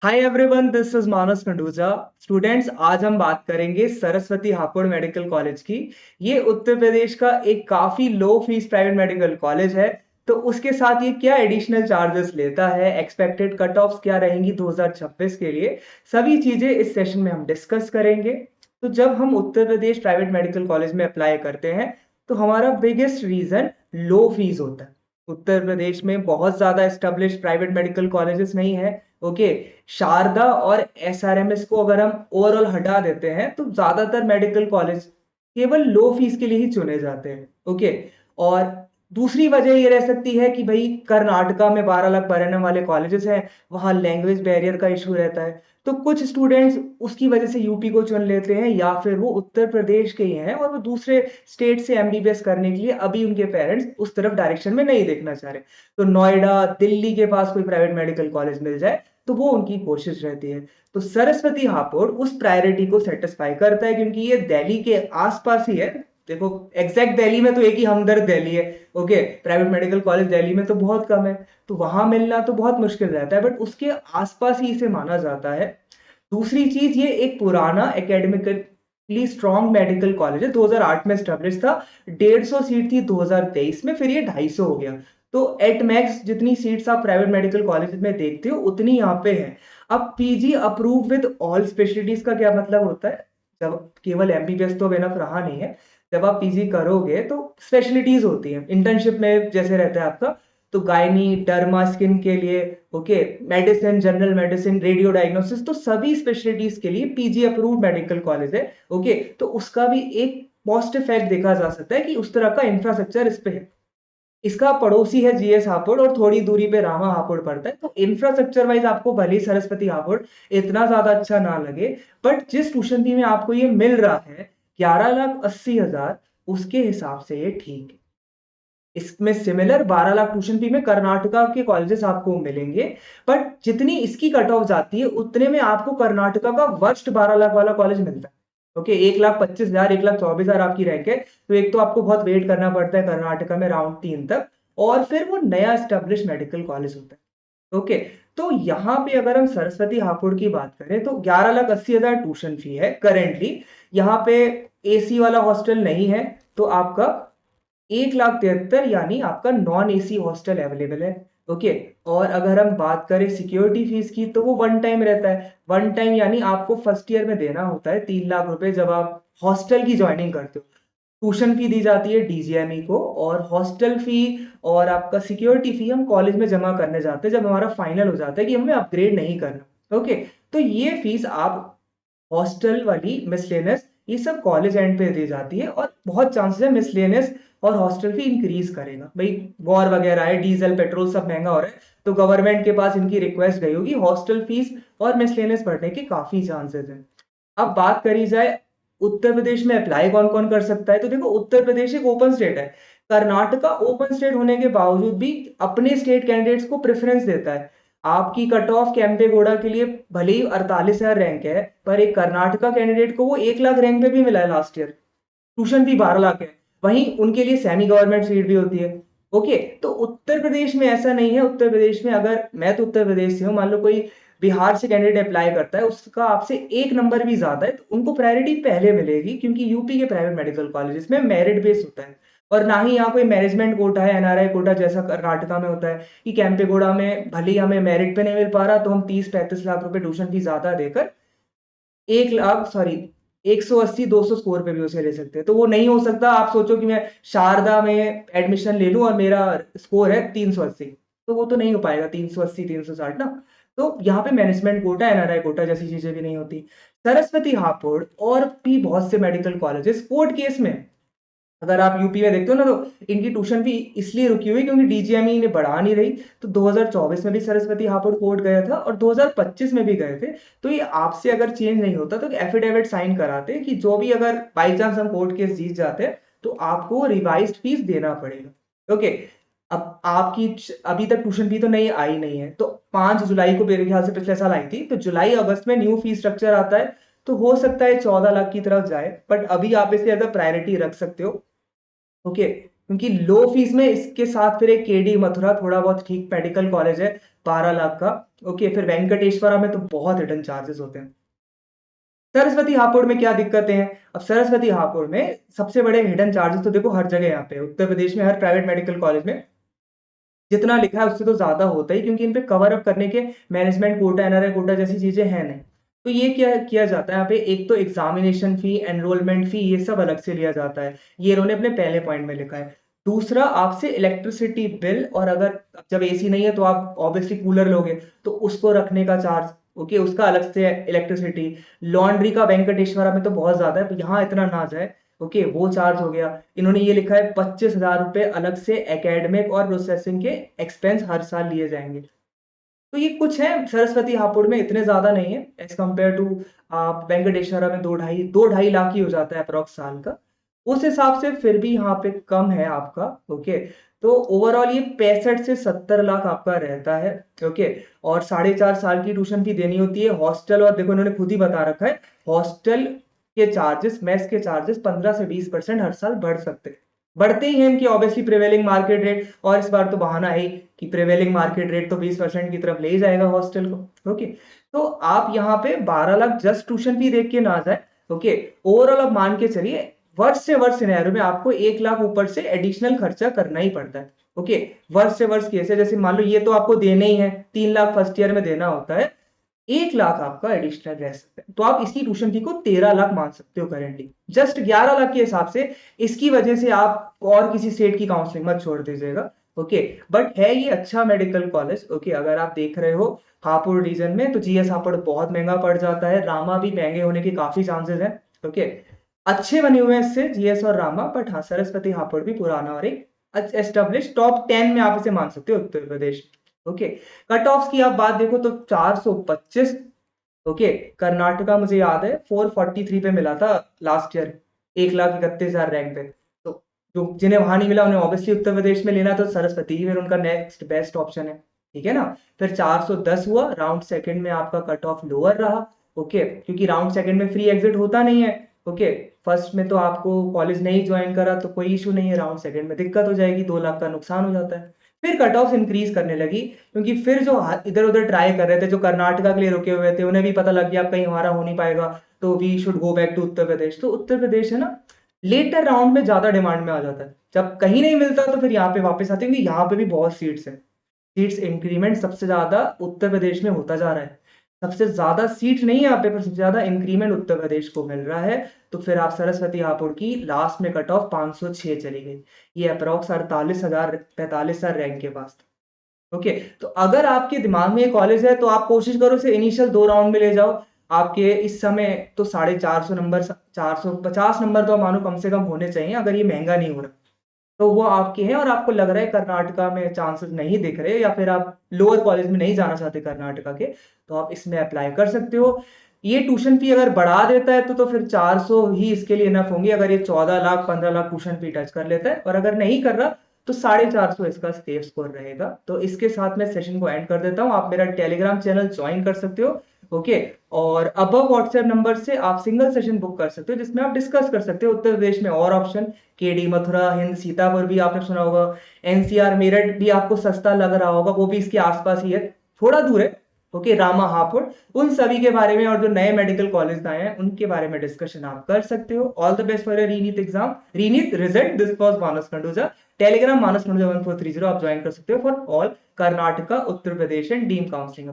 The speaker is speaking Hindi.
Hi everyone, this is Manas Khanduja. Students, आज हम बात करेंगे सरस्वती हापुड़ मेडिकल कॉलेज की। ये उत्तर प्रदेश का एक काफी लो फीस प्राइवेट मेडिकल कॉलेज है। तो उसके साथ ये क्या एडिशनल चार्जेस लेता है, एक्सपेक्टेड कट ऑफ्स क्या रहेंगी 2026 के लिए, सभी चीजें इस सेशन में हम डिस्कस करेंगे। तो जब हम Uttar Pradesh private medical college में अप्लाई करते हैं तो हमारा बिगेस्ट रीजन लो फीस होता है। उत्तर प्रदेश में बहुत ज्यादा एस्टेब्लिश प्राइवेट मेडिकल कॉलेजेस नहीं है। ओके। शारदा और एसआरएमएस को अगर हम ओवरऑल हटा देते हैं तो ज्यादातर मेडिकल कॉलेज केवल लो फीस के लिए ही चुने जाते हैं। ओके। और दूसरी वजह ये रह सकती है कि भाई कर्नाटका में 12 लाख पर एनम वाले कॉलेजेस हैं, वहां लैंग्वेज बैरियर का इशू रहता है। तो कुछ स्टूडेंट्स उसकी वजह से यूपी को चुन लेते हैं, या फिर वो उत्तर प्रदेश के ही हैं और वो दूसरे स्टेट से एमबीबीएस करने के लिए अभी उनके पेरेंट्स उस तरफ डायरेक्शन में नहीं देखना चाह रहे। तो नोएडा, दिल्ली के पास कोई प्राइवेट मेडिकल कॉलेज मिल जाए तो वो उनकी कोशिश रहती है। तो सरस्वती हापुड़ उस प्रायोरिटी को सेटिस्फाई करता है, क्योंकि ये दिल्ली के आसपास ही है। देखो, एग्जैक्ट दिल्ली में तो एक ही हमदर्द दिल्ली है। Okay. Private medical college Delhi में तो बहुत कम है, तो वहां मिलना तो बहुत मुश्किल रहता है, बट उसके आसपास ही इसे माना जाता है। दूसरी चीज, ये एक पुराना एकेडमिकली स्ट्रॉन्ग मेडिकल कॉलेज है, 2008 में स्टैब्लिश था। 150 सीट थी 2023 में, फिर ये 250 हो गया। तो एट मैक्स जितनी सीट्स आप प्राइवेट मेडिकल कॉलेज में देखते हो उतनी यहाँ पे है। अब PG approve with all specialities का क्या मतलब होता है? जब केवल एमबीबीएस तो अब रहा नहीं है, जब आप पीजी करोगे तो स्पेशलिटीज होती हैं इंटर्नशिप में, जैसे रहता है आपका। तो गायनी, डर्मा, स्किन के लिए, okay, medicine, general medicine, radio diagnosis, तो सभी स्पेशलिटीज के लिए पीजी अप्रूव्ड मेडिकल कॉलेज है। ओके। तो उसका भी एक पॉजिटिव इफेक्ट देखा जा सकता है कि उस तरह का इंफ्रास्ट्रक्चर इस पे है। इसका पड़ोसी है जीएस हापुड़ और थोड़ी दूरी पे रामा हापुड़ पड़ता है। तो इंफ्रास्ट्रक्चर वाइज आपको भले ही सरस्वती हापुड़ इतना ज्यादा अच्छा ना लगे, बट जिस ट्यूशन फी में आपको ये मिल रहा है, 11,80,000, उसके हिसाब से ये ठीक है। इसमें सिमिलर 12 लाख ट्यूशन फी में कर्नाटका के कॉलेजेस आपको मिलेंगे, बट जितनी इसकी कट ऑफ जाती है उतने में आपको कर्नाटका का वर्स्ट 12 लाख वाला कॉलेज मिलता है। ओके। 1,25,000, 1,24,000 आपकी रैंक है, तो एक तो आपको बहुत वेट करना पड़ता है कर्नाटका में राउंड 3 तक, और फिर वो नया स्टेब्लिश मेडिकल कॉलेज होता है। ओके। तो यहाँ पे अगर हम सरस्वती हापुड़ की बात करें तो 11,80,000 ट्यूशन फी है करेंटली। यहाँ पे एसी वाला हॉस्टल नहीं है, तो आपका 1,73,000 यानी आपका नॉन एसी हॉस्टल अवेलेबल है। ओके। और अगर हम बात करें सिक्योरिटी फीस की तो वो वन टाइम रहता है। वन टाइम यानी आपको फर्स्ट ईयर में देना होता है 3 लाख रुपए जब आप हॉस्टल की ज्वाइनिंग करते हो। ट्यूशन फी दी जाती है डीजीएमई को, और हॉस्टल फी और आपका सिक्योरिटी फी हम कॉलेज में जमा करने जाते हैं जब हमारा फाइनल हो जाता है कि हमें अपग्रेड नहीं करना। ओके। तो ये फीस आप हॉस्टल वाली, मिसलेनियस, ये सब कॉलेज एंड पे दी जाती है, और बहुत चांसेस है मिसलेनियस और हॉस्टल फी इंक्रीज करेगा। भाई वॉर वगैरह है, डीजल पेट्रोल सब महंगा हो रहा है, तो गवर्नमेंट के पास इनकी रिक्वेस्ट गई होगी, हॉस्टल फीस और मिसलेनियस बढ़ने के काफी चांसेस हैं। अब बात करी जाए उत्तर प्रदेश में अप्लाई कौन कौन कर सकता है, तो देखो उत्तर प्रदेश एक ओपन स्टेट है। कर्नाटका ओपन स्टेट होने के बावजूद भी अपने स्टेट कैंडिडेट्स को प्रेफरेंस देता है। आपकी कट ऑफ कैंपेगौड़ा के लिए भले ही 48,000 रैंक है, पर एक कर्नाटका कैंडिडेट को वो 1 लाख रैंक पे भी मिला है last year. Tuition fee 12 lakh है। वहीं उनके लिए सेमी गवर्नमेंट सीट भी होती है। ओके। तो उत्तर प्रदेश में ऐसा नहीं है। उत्तर प्रदेश में, अगर मैं तो उत्तर प्रदेश से हूँ, मान लो कोई बिहार से कैंडिडेट अप्लाई करता है, उसका आपसे एक नंबर भी ज्यादा है, तो उनको प्रायोरिटी पहले मिलेगी, क्योंकि यूपी के प्राइवेट मेडिकल कॉलेजेस में मेरिट बेस होता है। और ना ही यहाँ कोई मैनेजमेंट कोटा है, एनआरआई कोटा जैसा कर्नाटका में होता है कि कैंपेगौड़ा में भले ही हमें मेरिट पे नहीं मिल पा रहा तो हम 30-35 लाख रुपए ट्यूशन फीस ज्यादा देकर 1 लाख, सॉरी, 180-200 स्कोर पे भी उसे ले सकते हैं। तो वो नहीं हो सकता। आप सोचो कि मैं शारदा में एडमिशन ले लूं और मेरा स्कोर है 380, तो वो तो नहीं हो पाएगा 380 360 ना। तो यहाँ पे मैनेजमेंट कोटा, एनआरआई कोटा जैसी चीजें भी नहीं होती। सरस्वती हापुड़ और भी बहुत से मेडिकल कॉलेजेस कोर्ट केस में, अगर आप यूपी में देखते हो ना, तो इनकी ट्यूशन फी इसलिए रुकी हुई क्योंकि डीजीएमई ने बढ़ा नहीं रही। तो 2024 में भी सरस्वती हापुड़ कोर्ट गया था और 2025 में भी गए थे। तो ये आपसे अगर चेंज नहीं होता तो एफिडेविट साइन कराते कि जो भी, अगर बाई चांस हम कोर्ट केस जीत जाते हैं तो आपको रिवाइज्ड फीस देना पड़ेगा। ओके। अब आपकी अभी तक ट्यूशन फी तो नहीं आई नहीं है, तो 5 जुलाई को मेरे ख्याल से पिछले साल आई थी, तो जुलाई अगस्त में न्यू फी स्ट्रक्चर आता है। तो हो सकता है 14 लाख की तरफ जाए, बट अभी आप इसे एज अ प्रायोरिटी रख सकते हो। ओके। क्योंकि लो फीस में इसके साथ फिर एक केडी मथुरा थोड़ा बहुत ठीक मेडिकल कॉलेज है 12 लाख का। ओके, फिर वेंकटेश्वरा में तो बहुत हिडन चार्जेस होते हैं। सरस्वती हापुड़ में क्या दिक्कतें हैं? अब सरस्वती हापुड़ में सबसे बड़े हिडन चार्जेस तो देखो हर जगह यहाँ पे उत्तर प्रदेश में हर प्राइवेट मेडिकल कॉलेज में जितना लिखा है उससे तो ज्यादा होता ही, क्योंकि इन पे कवर अप करने के मैनेजमेंट कोटा, एनआरआई कोटा जैसी चीजें हैं नहीं। तो ये क्या किया जाता है यहाँ पे, एक तो एग्जामिनेशन फी, एनरोलमेंट फी, ये सब अलग से लिया जाता है। ये इन्होंने अपने पहले पॉइंट में लिखा है। दूसरा, आपसे इलेक्ट्रिसिटी बिल, और अगर जब एसी नहीं है तो आप ऑब्वियसली कूलर लोगे, तो उसको रखने का चार्ज, ओके, उसका अलग से इलेक्ट्रिसिटी। लॉन्ड्री का वेंकटेश्वरा में तो बहुत ज्यादा है, यहाँ इतना ना जाए, ओके, वो चार्ज हो गया। इन्होंने ये लिखा है 25,000 रुपए अलग से एकेडमिक और प्रोसेसिंग के एक्सपेंस हर साल लिए जाएंगे। तो ये कुछ है सरस्वती हापुड़ में, इतने ज्यादा नहीं है एज कम्पेयर टू आप वेंकटेश्वरा में 2-2.5 लाख ही हो जाता है अप्रोक्स साल का। उस हिसाब से फिर भी यहाँ पे कम है आपका। ओके, तो ओवरऑल ये 65 से 70 लाख आपका रहता है। ओके, और 4.5 साल की ट्यूशन फी देनी होती है। हॉस्टल, और देखो इन्होंने खुद ही बता रखा है, हॉस्टल के चार्जेस, मेस के चार्जेस 15 से 20% हर साल बढ़ सकते हैं। बढ़ते ही हैं इनकी ऑब्वियसली प्रिवेलिंग मार्केट रेट, और इस बार तो बहाना है ही कि प्रिवेलिंग मार्केट रेट तो 20% की तरफ ले ही जाएगा हॉस्टल को। ओके, तो आप यहाँ पे 12 लाख जस्ट ट्यूशन फी देख के ना जाए। ओके, ओवरऑल आप मान के चलिए वर्ष से वर्ष सिनेरियो में आपको 1 लाख ऊपर से एडिशनल खर्चा करना ही पड़ता है। ओके, वर्ष से वर्ष केस है, जैसे मान लो ये तो आपको देने ही है, 3 लाख फर्स्ट ईयर में देना होता है, 1 लाख आपका एडिशनल रह सकता है। तो आप इसकी ट्यूशन फी को 13 लाख मान सकते हो करेंटली, जस्ट 11 लाख के हिसाब से। इसकी वजह से आप और किसी स्टेट की काउंसलिंग मत छोड़ दीजिएगा। ओके, बट है ये अच्छा मेडिकल कॉलेज। ओके, अगर आप देख रहे हो हापुड़ रीजन में, तो जीएस हापुड़ बहुत महंगा पड़ जाता है, रामा भी महंगे होने के काफी चांसेस हैं। ओके, अच्छे बने हुए हैं इससे जीएस और रामा, बट हाँ सरस्वती हापुड़ भी पुराना और एक एस्टेब्लिश टॉप 10 में आप इसे मान सकते हो Uttar Pradesh. Okay, cut off की आप बात देखो तो 425। ओके, कर्नाटका मुझे याद है 443 पे मिला था लास्ट ईयर, 1,31,000 रैंक पे। तो जो जिन्हें वहां नहीं मिला उन्हें ऑब्वियसली उत्तर प्रदेश में लेना, तो सरस्वती ही फिर उनका नेक्स्ट बेस्ट ऑप्शन है। ठीक है ना? फिर 410 हुआ, राउंड सेकंड में आपका कट ऑफ लोअर रहा। ओके, क्योंकि राउंड सेकंड में फ्री एग्जिट होता नहीं है। ओके, फर्स्ट में तो आपको कॉलेज नहीं ज्वाइन करा तो कोई इशू नहीं है, राउंड सेकंड में दिक्कत हो जाएगी, 2 लाख का नुकसान हो जाता है। फिर कट ऑफ इंक्रीज करने लगी, क्योंकि फिर जो इधर उधर ट्राई कर रहे थे, जो कर्नाटका के लिए रुके हुए थे, उन्हें भी पता लग गया अब कहीं हमारा हो नहीं पाएगा, तो we should go back to Uttar Pradesh. तो उत्तर प्रदेश है ना, लेटर राउंड में ज्यादा डिमांड में आ जाता है। जब कहीं नहीं मिलता तो फिर यहाँ पे वापस आते हैं, क्योंकि यहाँ पे भी बहुत सीट्स है। सीट्स इंक्रीमेंट सबसे ज्यादा उत्तर प्रदेश में होता जा रहा है। सबसे ज्यादा सीट नहीं है यहाँ पे, पर सबसे ज्यादा इंक्रीमेंट उत्तर प्रदेश को मिल रहा है। तो फिर आप सरस्वती हापुड़ की लास्ट में कट ऑफ 506 चली गई, ये अप्रोक्स 48,000 रैंक के पास। ओके, तो अगर आपके दिमाग में ये कॉलेज है तो आप कोशिश करो इसे इनिशियल 2 राउंड में ले जाओ। आपके इस समय तो 450 नंबर, 450 नंबर तो मानो कम से कम होने चाहिए अगर ये महंगा नहीं हो रहा, तो वो आपके हैं। और आपको लग रहा है कर्नाटका में चांसेस नहीं दिख रहे, या फिर आप लोअर कॉलेज में नहीं जाना चाहते कर्नाटका के, तो आप इसमें अप्लाई कर सकते हो। ये ट्यूशन फी अगर बढ़ा देता है तो फिर 400 ही इसके लिए इनफ होंगी, अगर ये 14 lakh 15 lakh tuition fee touch कर लेता है। और अगर नहीं कर रहा तो 450 इसका सेफ स्कोर रहेगा। तो इसके साथ मैं सेशन को एंड कर देता हूँ। आप मेरा टेलीग्राम चैनल ज्वाइन कर सकते हो। ओके, और अबव व्हाट्सएप नंबर से आप सिंगल सेशन बुक कर सकते हो, जिसमें आप डिस्कस कर सकते हो उत्तर प्रदेश में और ऑप्शन, केडी मथुरा, हिंद सीतापुर भी आपने सुना होगा, एनसीआर मेरठ भी आपको सस्ता लग रहा होगा, वो भी इसके आसपास ही है, थोड़ा दूर है। ओके, रामा हापुड़, उन सभी के बारे में, और जो नए मेडिकल कॉलेज आए हैं उनके बारे में डिस्कशन आप कर सकते हो। All the best for your reNEET exam, reNEET result. This was Manas Khanduja. Telegram Manas Khanduja 1430 आप ज्वाइन कर सकते हो for all Karnataka, Uttar Pradesh and deem counselling.